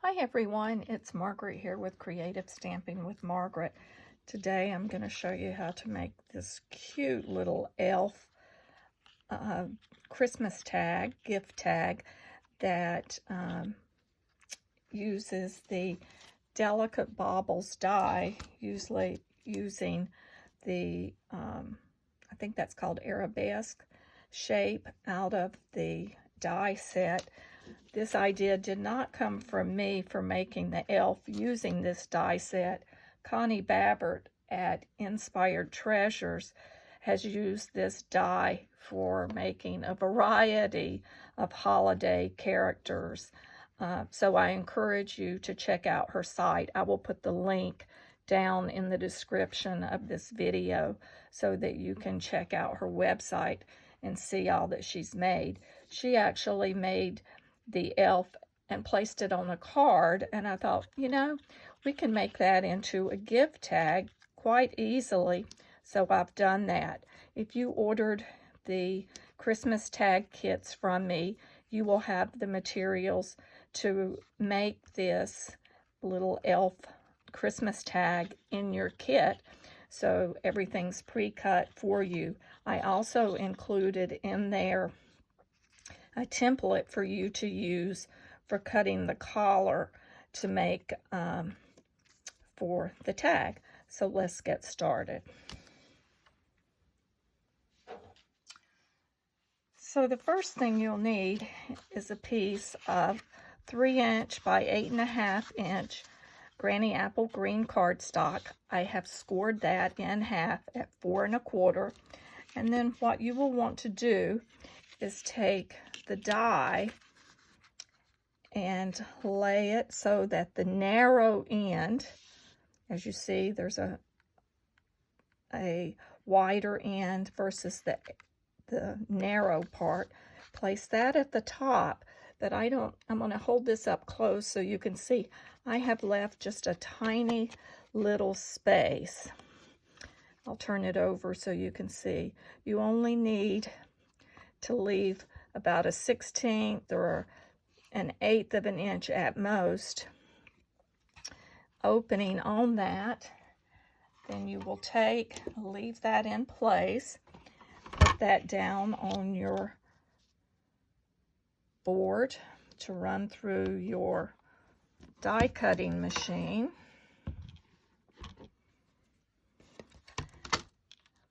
Hi everyone, it's Margaret here with Creative Stamping with Margaret. Today I'm going to show you how to make this cute little elf Christmas tag, gift tag that uses the delicate Baubles die, usually using the, I think that's called arabesque shape out of the die set. This idea did not come from me for making the elf using this die set. Connie Babbert at Inspired Treasures has used this die for making a variety of holiday characters. So I encourage you to check out her site. I will put the link down in the description of this video so that you can check out her website and see all that she's made. She actually made the elf and placed it on a card, and I thought, you know, we can make that into a gift tag quite easily. So I've done that. If you ordered the Christmas tag kits from me, you will have the materials to make this little elf Christmas tag in your kit. So everything's pre-cut for you. I also included in there a template for you to use for cutting the collar to make for the tag. So let's get started. So the first thing you'll need is a piece of 3" by 8.5" Granny Apple Green Cardstock. I have scored that in half at 4 1/4. And then what you will want to do is take the die and lay it so that the narrow end, as you see, there's a wider end versus the narrow part. Place that at the top, but I'm going to hold this up close so you can see. I have left just a tiny little space. I'll turn it over so you can see. You only need to leave about a 1/16 or an 1/8 of an inch at most opening on that. Then you will leave that in place, put that down on your board to run through your die cutting machine.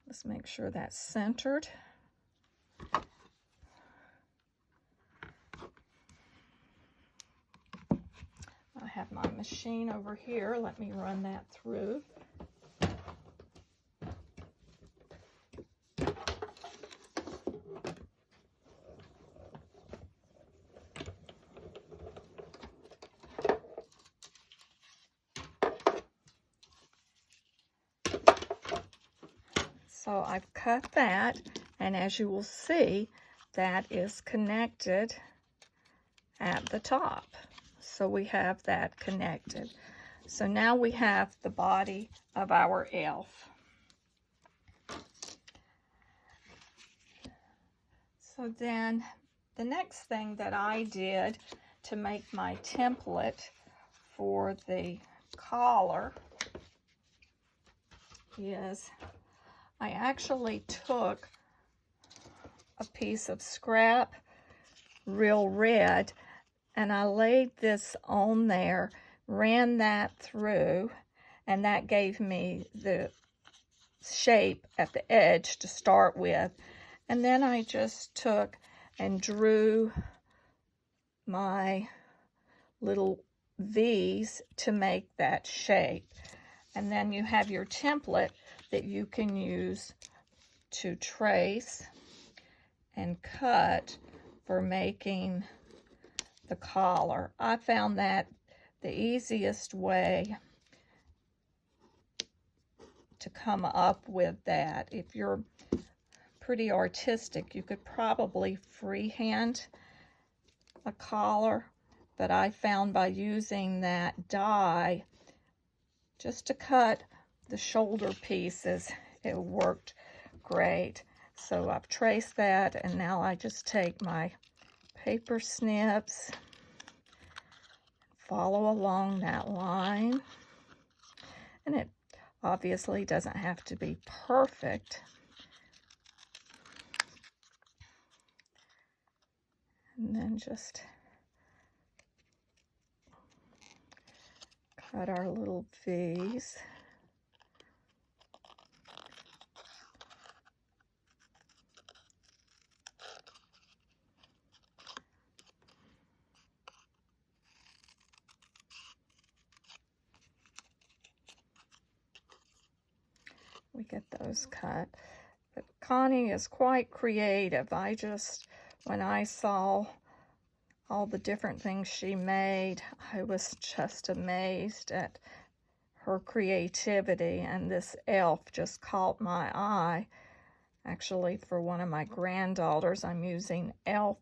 Let's make sure that's centered. I have my machine over here. Let me run that through. So I've cut that, and as you will see, that is connected at the top. So we have that connected. So now we have the body of our elf. So then the next thing that I did to make my template for the collar is I actually took a piece of scrap Real Red and I laid this on there, ran that through, and that gave me the shape at the edge to start with. And then I just took and drew my little V's to make that shape. And then you have your template that you can use to trace and cut for making the collar. I found that the easiest way to come up with that. If you're pretty artistic, you could probably freehand a collar, but I found by using that die just to cut the shoulder pieces, it worked great. So I've traced that, and now I just take my paper snips, follow along that line. And it obviously doesn't have to be perfect. And then just cut our little V's. We get those cut. But Connie is quite creative. When I saw all the different things she made, I was just amazed at her creativity, and this elf just caught my eye. Actually, for one of my granddaughters, I'm using elf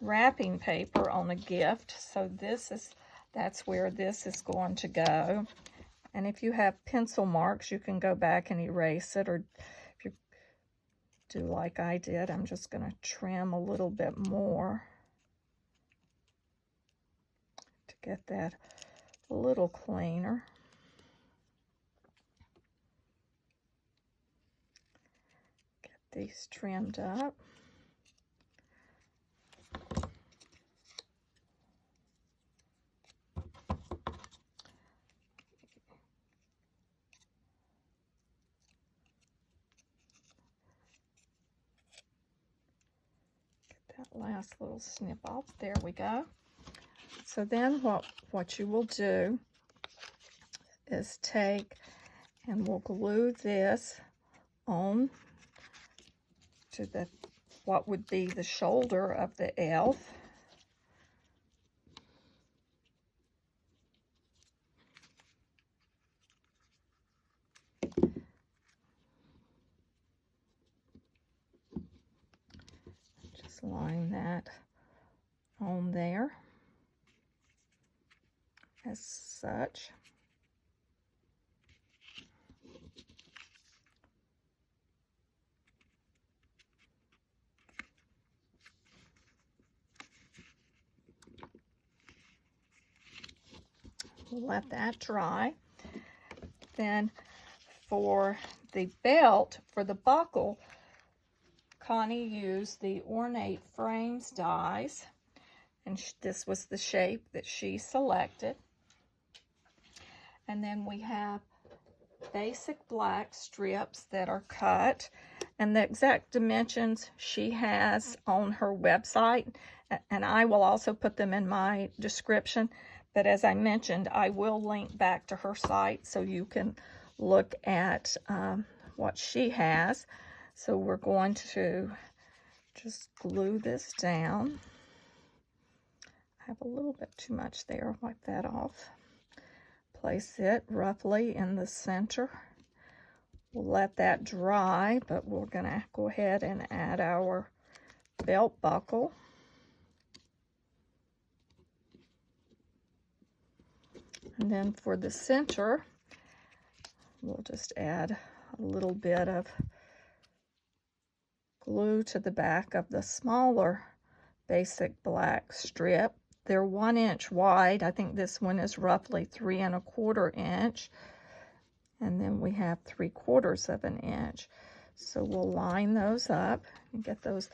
wrapping paper on a gift, so that's where this is going to go. And if you have pencil marks, you can go back and erase it, or if you do like I did, I'm just going to trim a little bit more to get that a little cleaner. Get these trimmed up. Last little snip off. There we go. So then what you will do is take and we'll glue this on to what would be the shoulder of the elf. Line that on there as such. We'll let that dry. Then for the belt, for the buckle, Connie used the Ornate Frames Dies, and this was the shape that she selected. And then we have basic black strips that are cut, and the exact dimensions she has on her website, and I will also put them in my description. But as I mentioned, I will link back to her site so you can look at what she has. So we're going to just glue this down. I have a little bit too much there. Wipe that off. Place it roughly in the center. We'll let that dry, but we're going to go ahead and add our belt buckle. And then for the center, we'll just add a little bit of glue to the back of the smaller basic black strip. They're 1 inch wide. I think this one is roughly 3 1/4 inch. And then we have 3/4 of an inch. So we'll line those up and get those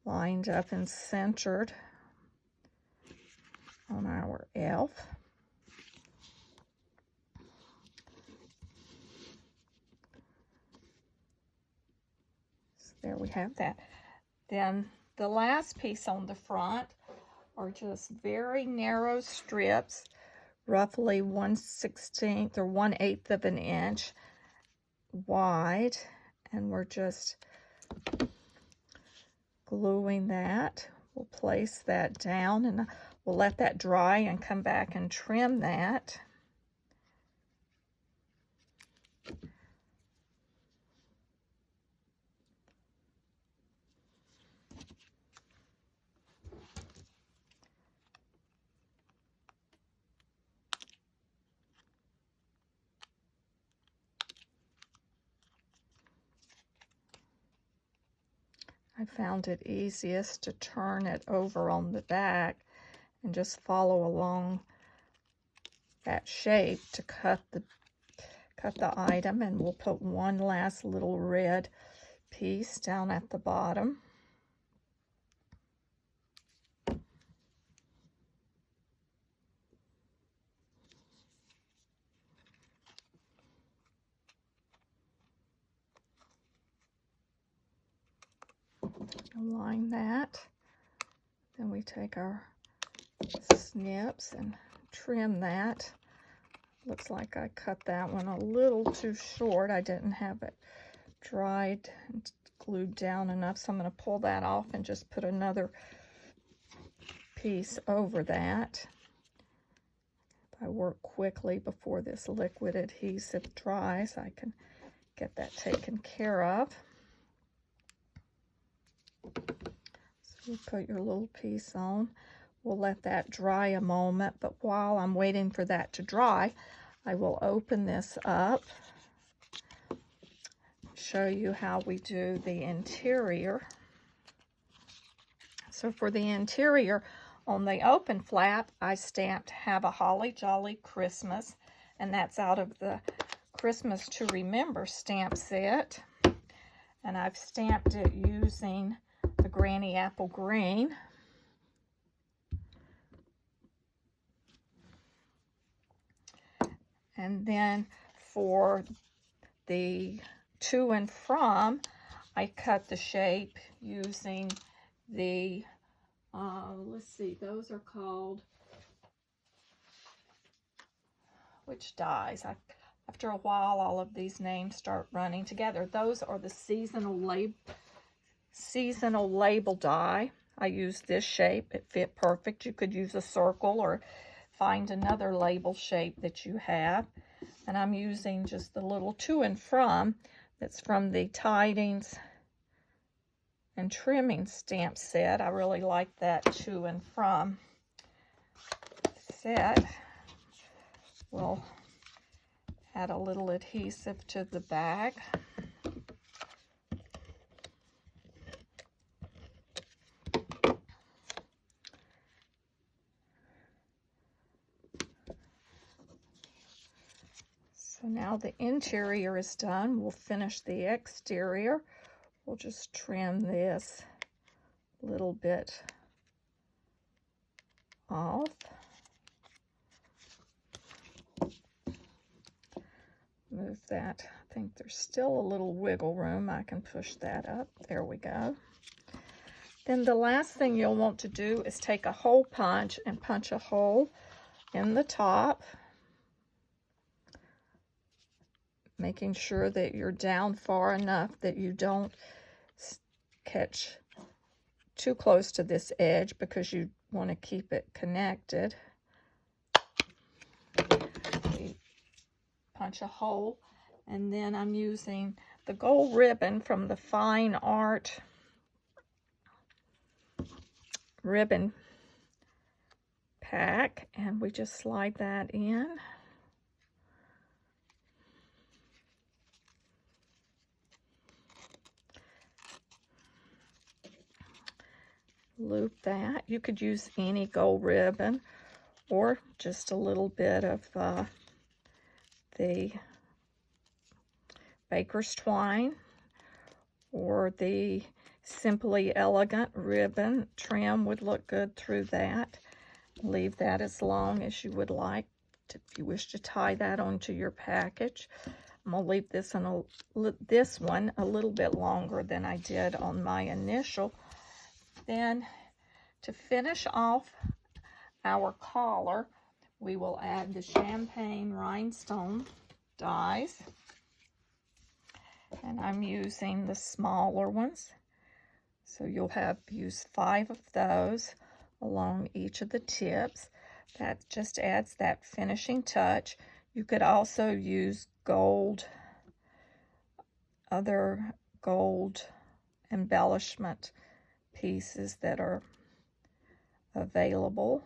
lined up and centered on our elf. There we have that. Then the last piece on the front are just very narrow strips, roughly 1/16 or 1/8 of an inch wide, and we're just gluing that. We'll place that down and we'll let that dry and come back and trim that. I found it easiest to turn it over on the back and just follow along that shape to cut the item, and we'll put one last little red piece down at the bottom. Align that. Then we take our snips and trim that. Looks like I cut that one a little too short. I didn't have it dried and glued down enough, so I'm going to pull that off and just put another piece over that. If I work quickly before this liquid adhesive dries, I can get that taken care of. So you put your little piece on. We'll let that dry a moment, but while I'm waiting for that to dry, I will open this up, show you how we do the interior. So for the interior, on the open flap, I stamped "Have a Holly Jolly Christmas," and that's out of the Christmas to Remember stamp set. And I've stamped it using the Granny Apple Green. And then for the to and from, I cut the shape using the, let's see, those are called, which dies? After a while, all of these names start running together. Those are the seasonal label die. I used this shape. It fit perfect. You could use a circle or find another label shape that you have. And I'm using just the little to and from that's from the Tidings and Trimming stamp set. I really like that to and from set. We'll add a little adhesive to the back. So now the interior is done. We'll finish the exterior. We'll just trim this a little bit off. Move that. I think there's still a little wiggle room. I can push that up. There we go. Then the last thing you'll want to do is take a hole punch and punch a hole in the top, making sure that you're down far enough that you don't catch too close to this edge, because you want to keep it connected. We punch a hole, and then I'm using the gold ribbon from the Fine Art ribbon pack, and we just slide that in. Loop that. You could use any gold ribbon or just a little bit of the baker's twine or the Simply Elegant ribbon trim would look good through that. Leave that as long as you would like if you wish to tie that onto your package. I'm going to leave this one a little bit longer than I did on my initial. Then to finish off our collar, we will add the Champagne Rhinestone dies. And I'm using the smaller ones. So you'll use 5 of those along each of the tips. That just adds that finishing touch. You could also use other gold embellishment pieces that are available,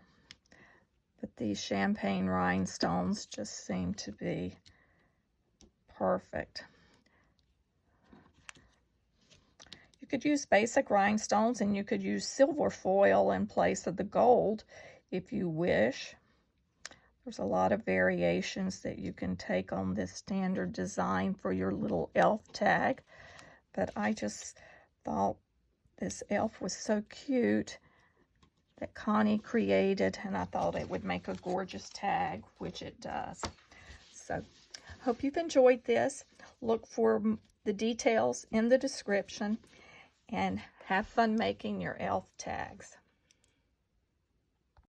but these Champagne Rhinestones just seem to be perfect. You could use basic rhinestones, and you could use silver foil in place of the gold if you wish, There's a lot of variations that you can take on this standard design for your little elf tag, but I just thought this elf was so cute that Connie created, and I thought it would make a gorgeous tag, which it does. So, hope you've enjoyed this. Look for the details in the description, and have fun making your elf tags.